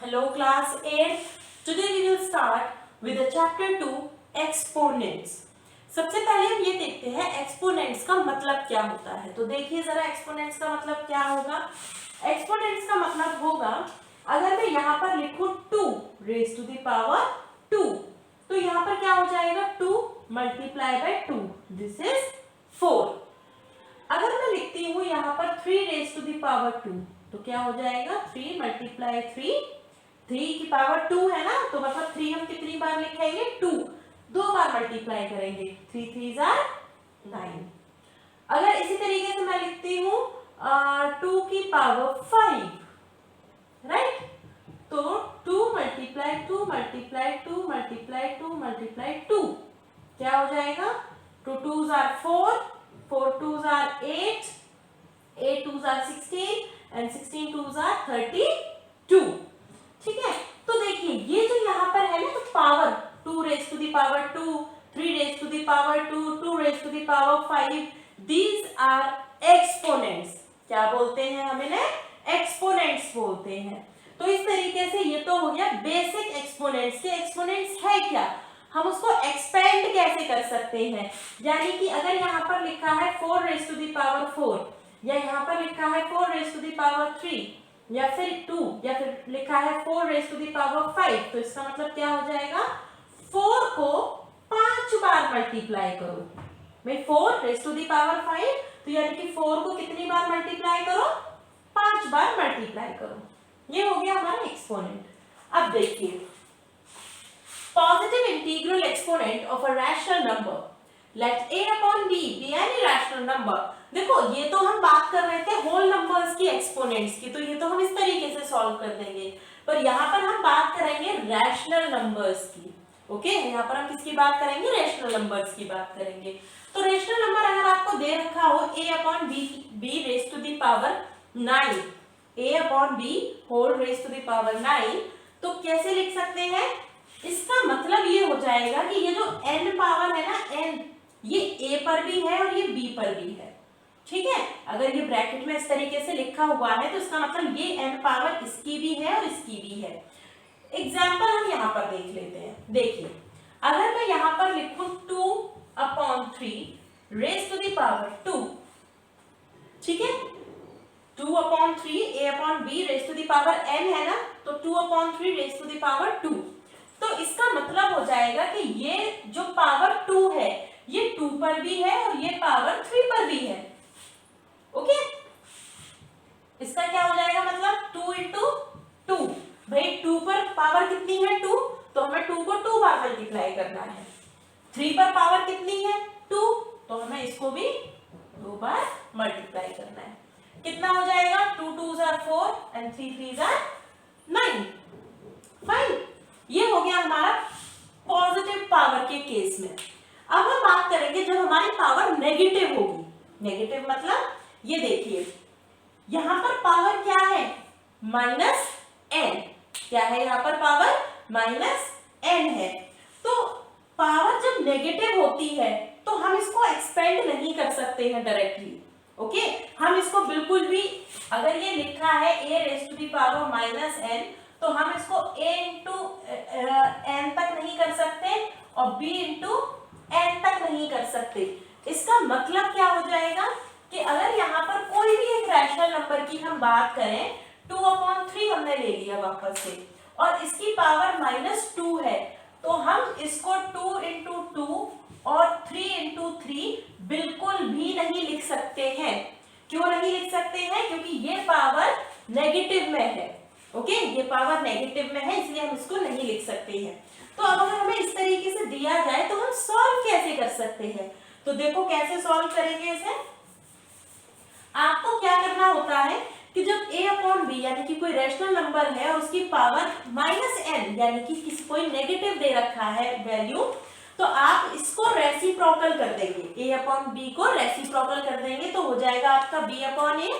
Hello class 8. Today we will start with the chapter 2 exponents. सबसे पहले हम ये देखते हैं एक्सपोनेंट्स का मतलब क्या होता है। तो देखिए जरा एक्सपोनेंट्स का मतलब क्या होगा। एक्सपोनेंट्स का मतलब होगा अगर मैं यहाँ पर लिखूं 2 रेज टू द पावर 2 तो यहाँ पर क्या हो जाएगा 2 मल्टीप्लाई बाय 2 दिस इज 4। अगर मैं लिखती हूँ यहाँ पर 3 रेज टू द पावर 2 तो क्या हो जाएगा 3 मल्टीप्लाई 3 की पावर 2 है ना, तो मतलब 3 हम कितनी बार लिखेंगे 2 दो बार मल्टीप्लाई करेंगे 3 3 9। अगर इसी तरीके से मैं लिखती हूँ 2 की पावर 5 राइट, तो 2 मल्टीप्लाई 2 मल्टीप्लाई 2 मल्टीप्लाई 2 मल्टीप्लाई 2 क्या हो जाएगा 2 2s are 4 4 2s are 8 8 2s are 16 and 16 2s are 32। ठीक है, तो देखिए ये जो यहाँ पर है ना तो power 2 raise to the power 2 3 raise to the power 2 2 raise to the power 5 these are exponents. क्या बोलते हैं हम इन्हें एक्सपोनेंट्स बोलते हैं। तो इस तरीके से ये तो हो गया बेसिक एक्सपोनेंट्स के एक्सपोनेंट्स है क्या, हम उसको एक्सपेंड कैसे कर सकते हैं। यानी कि अगर यहाँ पर लिखा है 4 रेज टू द पावर 4 या यहाँ पर लिखा है 4 रेज टू द पावर 3 या फिर 2 या फिर लिखा है 4 रेज टू द पावर 5 तो इसका मतलब क्या हो जाएगा 4 को 5 बार मल्टीप्लाई करो। भाई 4 रेज टू द पावर 5 तो यानी कि 4 को कितनी बार मल्टीप्लाई करो 5 बार मल्टीप्लाई करो। ये हो गया हमारा एक्सपोनेंट। अब देखिए positive integral exponent of a rational number let a upon b be any rational number। देखो ये तो हम बात कर रहे थे होल नंबर्स की एक्सपोनेंट्स की, तो ये तो हम इस तरीके से सॉल्व कर देंगे, पर यहाँ पर हम बात करेंगे रैशनल नंबर्स की। ओके, यहाँ पर हम किसकी बात करेंगे रैशनल नंबर्स की बात करेंगे। तो रैशनल नंबर अगर आपको दे रखा हो a upon b raise to the power 9 a upon b whole raise to the power 9 तो कैसे लिख सकते हैं। इसका मतलब ये हो जाएगा कि ये जो n पावर है ना n ये a पर भी है और ये b पर भी है। ठीक है, अगर ये ब्रैकेट में इस तरीके से लिखा हुआ है तो इसका मतलब ये n पावर इसकी भी है और इसकी भी है। एग्जाम्पल हम यहाँ पर देख लेते हैं। देखिए अगर मैं यहाँ पर लिखूं 2 upon 3 raise to the power 2, ठीक है 2 upon 3 a upon b raise to the power n है ना, तो 2 upon 3 raise to the power 2 तो इसका मतलब हो जाएगा कि ये जो पावर 2 है ये 2 पर भी है और ये पावर 3 पर भी है। ओके, इसका क्या हो जाएगा मतलब 2 इंटू 2। भाई 2 पर पावर कितनी है 2 तो हमें 2 को 2 बार मल्टीप्लाई करना है। 3 पर पावर कितनी है 2 तो हमें इसको भी 2 बार मल्टीप्लाई करना है। कितना हो जाएगा 2 2s are 4 and 3 3s are 9। Fine, ये हो गया हमारा पॉजिटिव पावर के केस में। अब हम बात करेंगे जब हमारी पावर नेगेटिव होगी। नेगेटिव मतलब ये देखिए यहां पर पावर क्या है -n। क्या है यहाँ पर पावर -n है। तो पावर जब नेगेटिव होती है तो हम इसको एक्सपेंड नहीं कर सकते हैं डायरेक्टली। ओके, हम इसको बिल्कुल भी अगर ये लिखा है a raise to the power -n तो हम इसको a इंटू n तक नहीं कर सकते और b इंटू n तक नहीं कर सकते। इसका मतलब क्या हो जाएगा कि अगर यहाँ पर कोई भी एक रैशनल नंबर की हम बात करें 2 अपॉन 3 हमने ले लिया वापस से और इसकी पावर -2 है तो हम इसको 2 इंटू 2 और 3 इंटू 3 बिल्कुल भी नहीं लिख सकते हैं। क्यों नहीं लिख सकते हैं, क्योंकि ये पावर नेगेटिव में है। ओके, ये पावर नेगेटिव में है इसलिए हम इसको नहीं लिख सकते हैं। तो अब अगर हमें इस तरीके से दिया जाए तो हम सॉल्व कैसे कर सकते हैं। तो देखो कैसे सॉल्व करेंगे इसे। आपको क्या करना होता है कि जब a अपॉन b यानी कि कोई रैशनल नंबर है और उसकी पावर -n यानी कि किसी कोई नेगेटिव दे रखा है वैल्यू तो आप इसको रेसिप्रोकल कर देंगे। a अपॉन b को रेसिप्रोकल कर देंगे तो हो जाएगा आपका b अपॉन a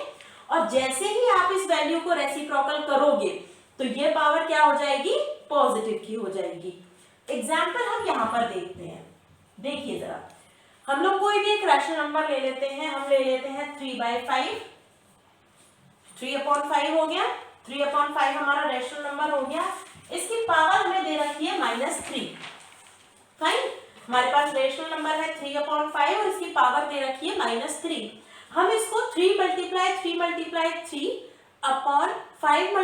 और जैसे ही आप इस वैल्यू को रेसिप्रोकल करोगे तो ये पावर क्या हो जाएगी पॉजिटिव की हो जाएगी। एग्जाम्पल हम यहाँ पर देखते हैं। देखिए जरा हम लोग कोई भी एक रैशनल नंबर ले लेते हैं। हम ले लेते हैं 3/5 3 अपॉन 5 हो गया 3/5 हमारा रैशनल नंबर हो गया। इसकी पावर हमें दे रखी है -3। फाइन, हमारे पास रैशनल नंबर है 3/5 और इसकी पावर दे रखी है -3। हम इसको 3 × 3 अपॉन 5 ×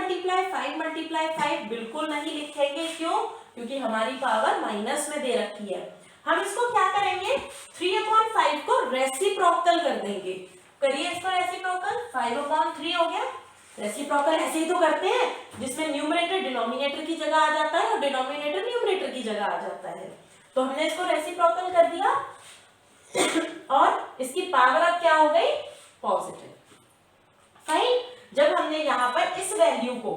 5 बिल्कुल नहीं लिखेंगे। क्यों? क्योंकि हमारी पावर माइनस में दे रखी है। हम इसको क्या करेंगे, 3/5 को रेसिप्रोकल कर देंगे। करिए इसको रेसिप्रोकल, 5/3 हो गया। रेसिप्रोकल ऐसे ही तो करते हैं जिसमें न्यूमरेटर डिनोमिनेटर की जगह आ जाता है और डिनोमिनेटर न्यूमरेटर की जगह आ जाता है। तो हमने इसको रेसिप्रोकल कर दिया और इसकी पावर अब क्या हो गई, पॉजिटिव। फाइन, जब हमने यहाँ पर इस वैल्यू को,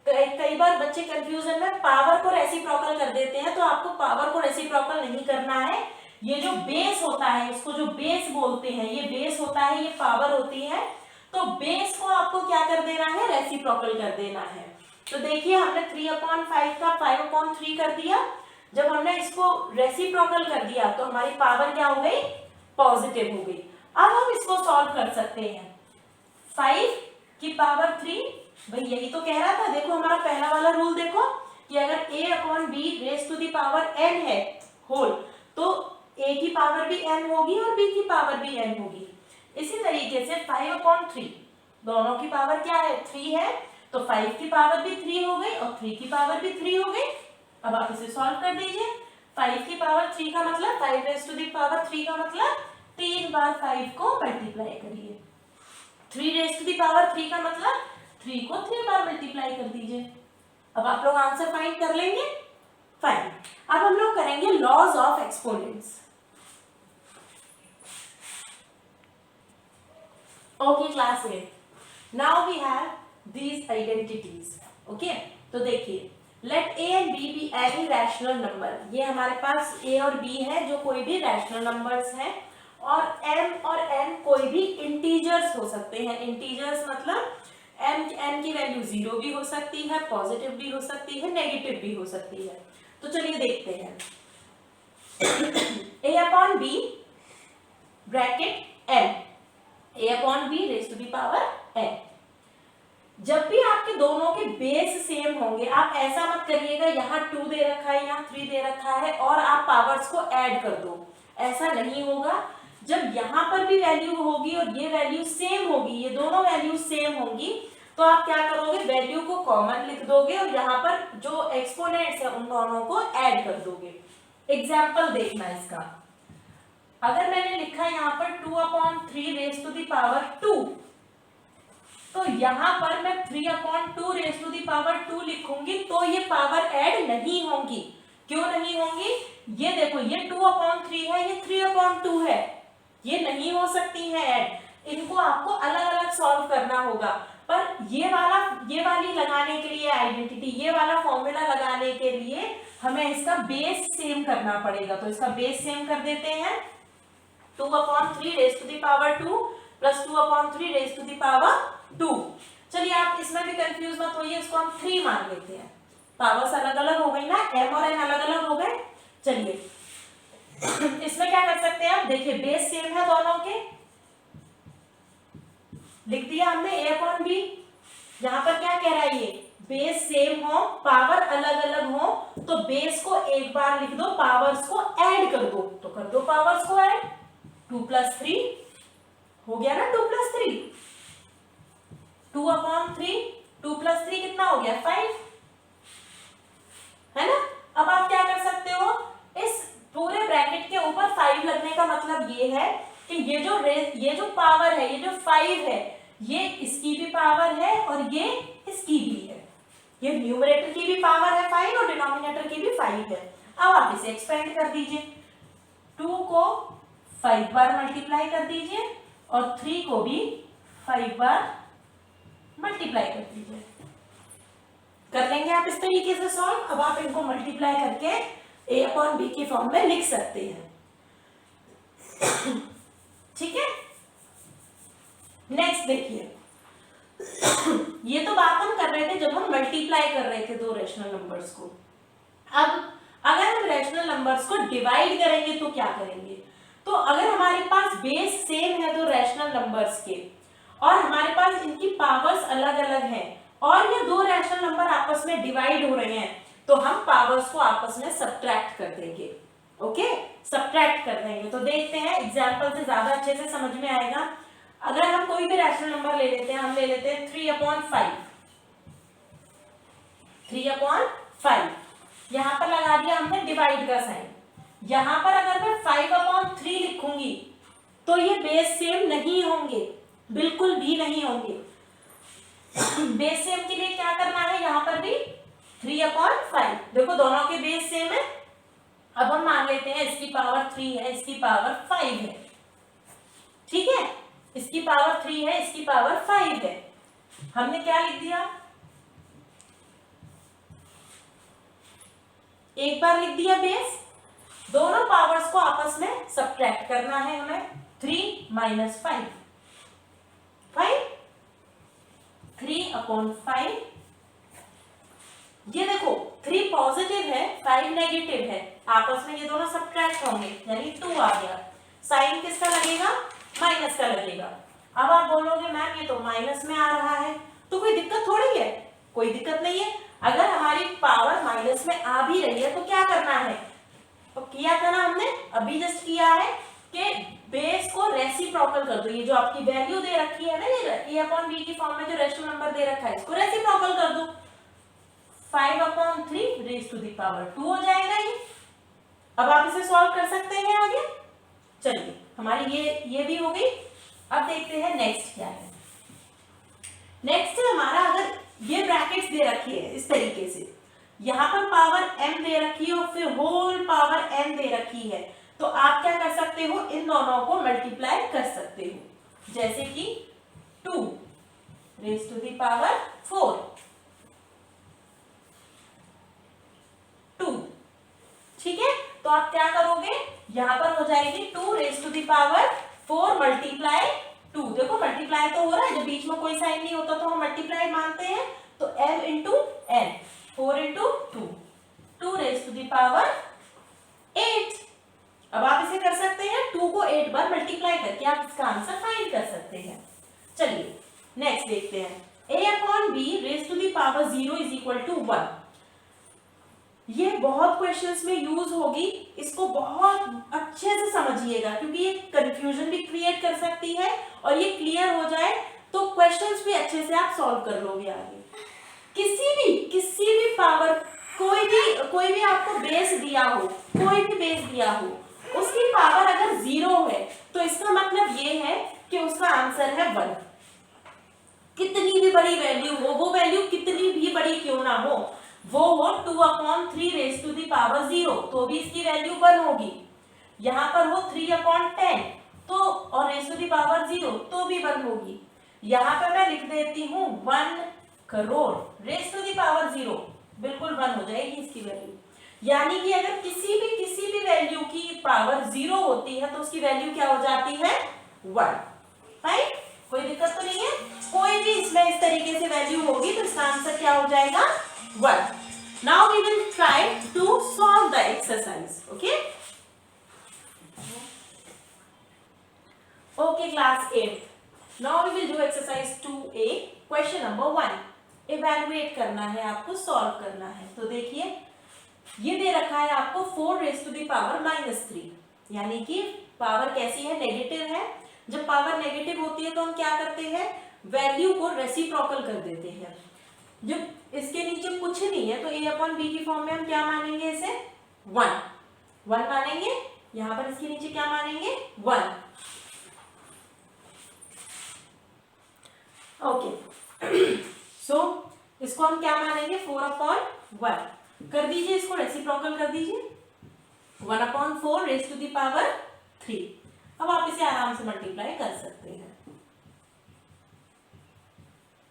कई बार बच्चे कंफ्यूजन में पावर को रेसिप्रोकल कर देते हैं, तो आपको पावर को रेसिप्रोकल नहीं करना है। ये जो बेस होता है, इसको जो बेस बोलते हैं, ये बेस होता है, ये पावर होती है। तो बेस को आपको क्या कर देना है, रेसिप्रोकल कर देना है। तो देखिए हमने 3/5 का 5/3 कर दिया। जब हमने इसको रेसिप्रोकल कर दिया तो हमारी पावर क्या हो गई, पॉजिटिव हो गई। अब हम इसको सॉल्व कर सकते हैं। 5 की पावर 3, भाई यही तो कह रहा था। देखो हमारा पहला वाला रूल देखो कि अगर a/b raise to the power n है होल, तो a की पावर भी n होगी और b की पावर भी n होगी। इसी तरीके से 5/3 दोनों की पावर क्या है, 3 है, तो 5 की पावर भी 3 हो गई और 3 की पावर भी 3 हो गई। अब आप इसे सॉल्व कर दीजिए। 5 की पावर 3 का मतलब 5 रेज टू द पावर 3 का मतलब 3 बार 5 को मल्टीप्लाई करिए। 3 रेज टू द पावर 3 का मतलब 3 को 3 बार मल्टीप्लाई कर दीजिए। अब आप लोग आंसर फाइंड कर लेंगे। फाइन, अब हम लोग करेंगे laws of exponents. Okay class 8, now we have these identities। Okay, तो देखिए let a and b be any rational number। ये हमारे पास a और b है जो कोई भी रैशनल नंबर्स हैं, और m और n कोई भी इंटीजर्स हो सकते हैं। इंटीजर्स मतलब n की वैल्यू 0 भी हो सकती है, पॉजिटिव भी हो सकती है, नेगेटिव भी हो सकती है। तो चलिए देखते हैं। a/b bracket n, a/b raise to the power n। जब भी आपके दोनों के बेस सेम होंगे, आप ऐसा मत करिएगा यहाँ 2 दे रखा है, यहाँ 3 दे रखा है और आप पावर्स को ऐड कर दो, ऐसा नहीं होगा। जब यहाँ पर भी वैल्यू होगी और ये वैल्यू सेम होगी, ये दोनों वैल्यू सेम होंगी, तो आप क्या करोगे, वैल्यू को कॉमन लिख दोगे और यहाँ पर जो एक्सपोनेंट्स है उन दोनों को ऐड कर दोगे। एग्जाम्पल देखना इसका, अगर मैंने लिखा यहाँ पर 2/3 रेज टू द पावर 2, तो यहाँ पर मैं 3/2 रेज टू द पावर 2 लिखूंगी तो ये पावर ऐड नहीं होंगी। क्यों नहीं होंगी, ये देखो ये 2/3 है, ये 3/2 है, ये नहीं हो सकती है ऐड। इनको आपको अलग अलग सॉल्व करना होगा। पर ये वाली लगाने के लिए आइडेंटिटी, ये वाला फॉर्मूला लगाने के लिए हमें इसका बेस सेम करना पड़ेगा। तो इसका बेस सेम कर देते हैं, 2/3 raise to the power 2 plus 2/3 raise to the power 2। चलिए आप इसमें भी कंफ्यूज मत होइए, इसको हम 3 मान लेते हैं। पावर्स अलग अलग हो गई ना, m और n अलग अलग हो गए। चलिए इसमें क्या कर सकते हैं आप, देखिए बेस सेम है दोनों के, लिख दिया हमने a/b। यहाँ पर क्या कह रहा है, ये बेस सेम हो, पावर अलग अलग हो, तो बेस को एक बार लिख दो, पावर्स को ऐड कर दो, तो कर दो पावर्स को ऐड। 2 + 3 हो गया ना, 2 + 3, 2/3, 2 + 3 कितना हो गया, 5, है ना। अब आप क्या कर सकते हो, इस पूरे ब्रैकेट के ऊपर 5 लगने का मतलब ये है कि ये जो पावर है, ये जो 5 है, ये इसकी भी पावर है और ये इसकी भी है। ये न्यूमरेटर की भी पावर है 5 और डिनोमिनेटर की भी 5 है। अब आप इसे एक्सपेंड कर दीजिए, 2 को 5 बार मल्टीप्लाई कर दीजिए और 3 को भी 5 बार मल्टीप्लाई कर दीजिए। कर लेंगे आप इस तरीके से सॉल्व। अब आप इनको मल्टीप्लाई करके a/b की फॉर्म में लिख सकते हैं। ठीक है, नेक्स्ट देखिए, ये तो बात हम कर रहे थे जब हम मल्टीप्लाई कर रहे थे दो रैशनल नंबर्स को। अब अगर हम रैशनल नंबर्स को डिवाइड करेंगे तो क्या करेंगे, तो अगर हमारे पास बेस सेम है दो रैशनल नंबर्स के और हमारे पास इनकी पावर्स अलग अलग हैं और ये दो रैशनल नंबर आपस में डिवाइड हो रहे हैं तो हम पावर्स को आपस में सब्ट्रैक्ट कर देंगे। ओके, सब्ट्रैक्ट कर देंगे। तो देखते हैं एग्जांपल से ज्यादा अच्छे से समझ में आएगा। अगर हम कोई भी रैशनल नंबर ले लेते हैं, हम ले लेते हैं 3/5। 3/5 यहां पर लगा दिया हमने डिवाइड का साइन। यहां पर अगर मैं 5/3 लिखूंगी तो ये बेस सेम नहीं होंगे, बिल्कुल भी नहीं होंगे। बेस सेम के लिए क्या करना है, यहां पर भी 3/5। देखो दोनों के बेस सेम है। अब हम मान लेते हैं इसकी पावर 3 है, इसकी पावर 5 है। ठीक है, इसकी पावर 3 है, इसकी पावर 5 है। हमने क्या लिख दिया, एक बार लिख दिया बेस। दोनों पावर्स को आपस में सब्ट्रैक्ट करना है हमें। 3 - 5 3/5। ये देखो 3 पॉजिटिव है, 5 नेगेटिव है, आपस में ये दोनों सब्ट्रैक्ट होंगे यानी 2 आ गया। साइन किसका लगेगा, माइनस का लगेगा। अब आप बोलोगे मैम ये तो माइनस में आ रहा है, तो कोई दिक्कत थोड़ी है, कोई दिक्कत नहीं है। अगर हमारी पावर माइनस में आ भी रही है तो क्या करना है, तो किया था ना हमने, अभी जस्ट किया है कि बेस को रेसिप्रोकल कर दो। ये जो आपकी वैल्यू दे रखी है ना, ये a/b की फॉर्म में जो रेशनल नंबर दे रखा है, इसको रेसिप्रोकल कर दो। 5/3 रेज़ टू द पावर 2 हो जाएगा ये। अब आप इसे सॉल्व कर सकते हैं आगे। चलिए हमारी ये भी हो गई। अब देखते हैं नेक्स्ट क्या है। नेक्स्ट है हमारा, अगर ये ब्रैकेट्स दे रखी है इस तरीके से, यहां पर पावर m दे रखी है और फिर होल पावर n दे रखी है, तो आप क्या कर सकते हो, इन दोनों को मल्टीप्लाई कर सकते हो। जैसे कि 2 रेज़ टू द पावर 4 2। ठीक है, तो आप क्या करोगे, यहां पर हो जाएगी 2 raise to the power 4 multiply 2। देखो मल्टीप्लाई तो हो रहा है, जब बीच में कोई साइन नहीं होता तो हम मल्टीप्लाई मानते हैं। तो m into n, 4 into 2, 2 raise to the power 8। अब आप इसे कर सकते हैं 2 को 8 बार मल्टीप्लाई करके आप इसका आंसर फाइंड कर सकते हैं। चलिए नेक्स्ट देखते हैं, a/b raise to the power 0 is equal to 1। ये बहुत क्वेश्चंस में यूज होगी, इसको बहुत अच्छे से समझिएगा क्योंकि ये कंफ्यूजन भी क्रिएट कर सकती है और ये क्लियर हो जाए तो क्वेश्चंस भी अच्छे से आप सॉल्व कर लोगे आगे। किसी भी पावर, कोई भी आपको बेस दिया हो, कोई भी बेस दिया हो, उसकी पावर अगर 0 है तो इसका मतलब ये है कि उसका आंसर है 1। कितनी भी बड़ी वैल्यू हो, वो वैल्यू कितनी भी बड़ी क्यों ना हो, वो हो 2/3 रेज़ टू द पावर 0, तो भी इसकी वैल्यू 1 होगी। यहां पर हो 3/10 तो और रेज़ टू द पावर 0 तो भी 1 होगी। यहां पर मैं लिख देती हूँ 1 crore raise to the power 0, बिल्कुल 1 हो जाएगी इसकी वैल्यू। यानी कि अगर किसी भी वैल्यू की पावर 0 होती है तो उसकी वैल्यू क्या हो जाती है, 1। फाइन, कोई दिक्कत तो नहीं है। कोई भी इसमें इस तरीके से वैल्यू होगी तो इसका आंसर क्या हो जाएगा, 1। Now we will try to solve the exercise. Okay? Okay, class 8. Now we will do exercise 2A. Question number 1. Evaluate करना है आपको, solve करना है। तो देखिए ये दे रखा है आपको 4 रेज़ टू द पावर -3, यानी कि पावर कैसी है, नेगेटिव है। जब पावर नेगेटिव होती है तो हम क्या करते हैं, वैल्यू को रेसिप्रोकल कर देते हैं। जब इसके नीचे कुछ नहीं है तो a/b की फॉर्म में हम क्या मानेंगे, इसे 1 मानेंगे। यहां पर इसके नीचे क्या मानेंगे, 1। ओके, सो इसको हम क्या मानेंगे, 4/1 कर दीजिए, इसको रेसिप्रोकल कर दीजिए। 1/4 रेज़ टू द पावर 3। अब आप इसे आराम से मल्टीप्लाई कर सकते हैं,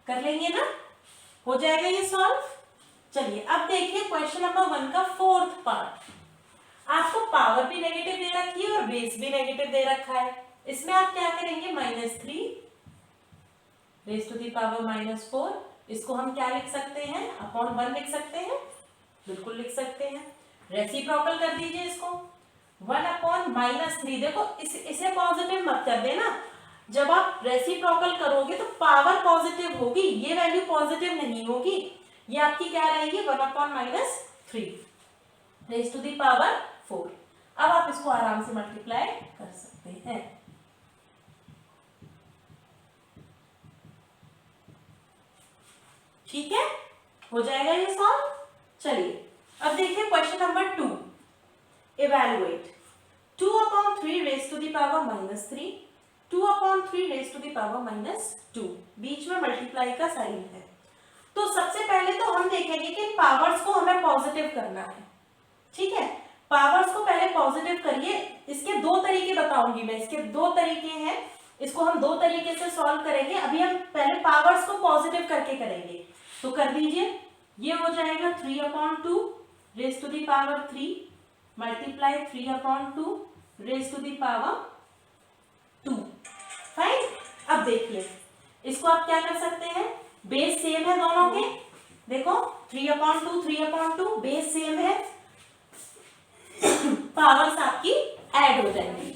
कर लेंगे ना, हो जाएगा ये सॉल्व। चलिए अब देखिए क्वेश्चन नंबर 1 का 4th पार्ट। आपको पावर भी नेगेटिव दे रखी है और बेस भी नेगेटिव दे रखा है। इसमें आप क्या करेंगे, -3 रेज़ टू द पावर -4, इसको हम क्या लिख सकते हैं, /1 लिख सकते हैं, बिल्कुल लिख सकते हैं। रेसिप्रोकल कर दीजिए इसको, 1/-3। देखो इसे पॉजिटिव मत कर देना, जब आप रेसिप्रोकल करोगे तो पावर पॉजिटिव होगी, ये वैल्यू पॉजिटिव नहीं होगी, ये आपकी क्या रहेगी 1/-3 रेज टू दी पावर 4। अब आप इसको आराम से मल्टीप्लाई कर सकते हैं। ठीक है, हो जाएगा ये सॉल्व। चलिए अब देखिए question number 2, evaluate 2/3 raise to the power -3, 2/3 raise to the power -2, बीच में मल्टीप्लाई का साइन है। तो सबसे पहले तो हम देखेंगे कि पावर्स को हमें पॉजिटिव करना है। ठीक है, पावर्स को पहले पॉजिटिव करिए। इसके दो तरीके बताऊंगी मैं, इसके दो तरीके हैं, इसको हम दो तरीके से सॉल्व करेंगे। अभी हम पहले पावर्स को पॉजिटिव करके करेंगे, तो कर दीजिए। ये हो जाएगा 3/2 raise to the power 3 multiply 3/2 raise to the power 2। Fine. अब देखिए इसको आप क्या कर सकते हैं, बेस सेम है दोनों के, देखो 3/2 3/2 बेस सेम है, पावर्स आपकी ऐड हो जाएंगी।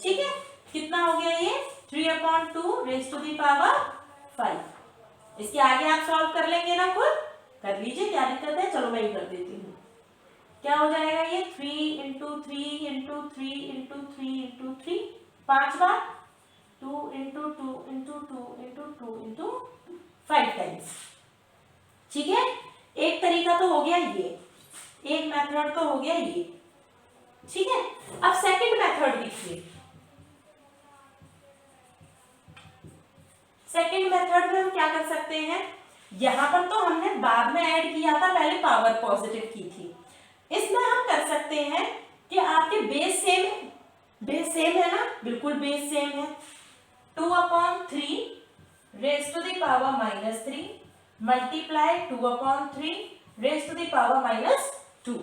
ठीक है, कितना हो गया ये 3/2 रेज टू दी पावर 5। इसके आगे आप सॉल्व कर लेंगे ना, खुद कर लीजिए, क्या दिक्कत है। चलो मैं ही कर देती हूँ। क्या हो जाएगा ये 3 × 3 × 3 × 3 × 3 5 बार, 2 × 2 × 2 × 2 × 5 टाइम्स। ठीक है, एक तरीका तो हो गया ये, एक मेथड तो हो गया ये। ठीक है, अब सेकंड मेथड देखिए। सेकंड मेथड में हम क्या कर सकते हैं, यहां पर तो हमने बाद में ऐड किया था, पहले पावर पॉजिटिव की थी। इसमें हम कर सकते हैं कि आपके बेस सेम है ना, बिल्कुल बेस सेम है। 2/3 raise to the power -3 multiply 2/3 raise to the power -2।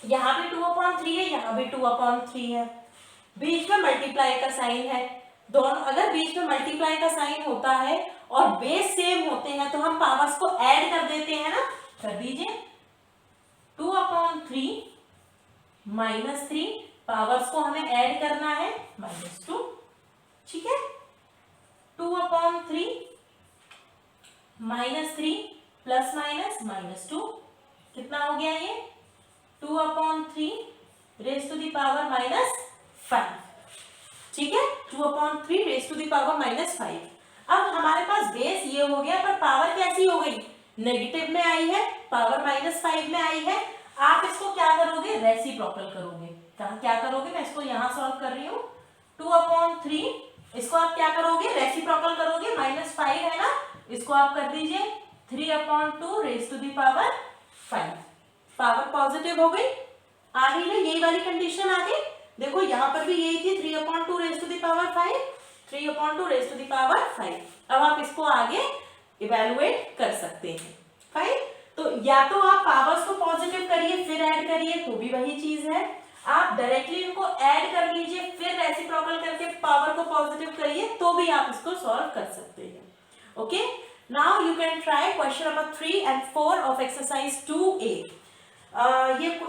यहां भी 2/3 है, यहां भी 2/3 है, बीच में मल्टीप्लाई का साइन है। दोनों अगर बीच में मल्टीप्लाई का साइन होता है और बेस सेम होते हैं तो हम पावर्स को ऐड कर देते हैं ना, कर दीजिए। 2/3 -3 पावर्स को हमें ऐड करना है -2। ठीक है, 2/3 -3 प्लस माइनस -2 कितना हो गया ये 2/3 रेज टू दी पावर -5। ठीक है, 2/3 रेज टू दी पावर -5। अब हमारे पास बेस ये हो गया, पर पावर कैसी हो गई, नेगेटिव में आई है, पावर -5 में आई है। आप इसको क्या करोगे, रेसिप्रोकल करोगे। क्या करोगे, मैं इसको यहां सॉल्व कर रही हूँ। 2/3 इसको आप क्या करोगे, रेसिप्रोकल करोगे, -5 है ना, इसको आप कर दीजिए 3/2 raise to the power 5। Power positive हो गई, आ गई ना, यही वाली कंडीशन आ गई। देखो यहां पर भी यही थी 3/2 raise to the power 5, 3/2 raise to the power 5। अब आप इसको आगे इवेलुएट कर सकते हैं। फाइन, तो या तो आप पावर्स को पॉजिटिव करिए फिर ऐड करिए, तो भी वही चीज है। आप डायरेक्टली इनको ऐड कर लीजिए फिर रेसिप्रोकल करके पावर को पॉजिटिव करिए, तो भी आप इसको सॉल्व कर सकते हैं। Okay, now you can try question number 3 and 4 of exercise 2A।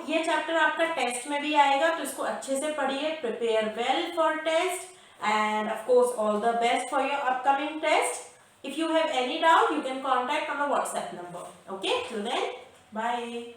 ये चैप्टर आपका टेस्ट में भी आएगा, तो इसको अच्छे से पढ़िए, prepare well for test, and of course all the best for your upcoming test. If you have any doubt, you can contact on the WhatsApp number. Okay, till then, bye.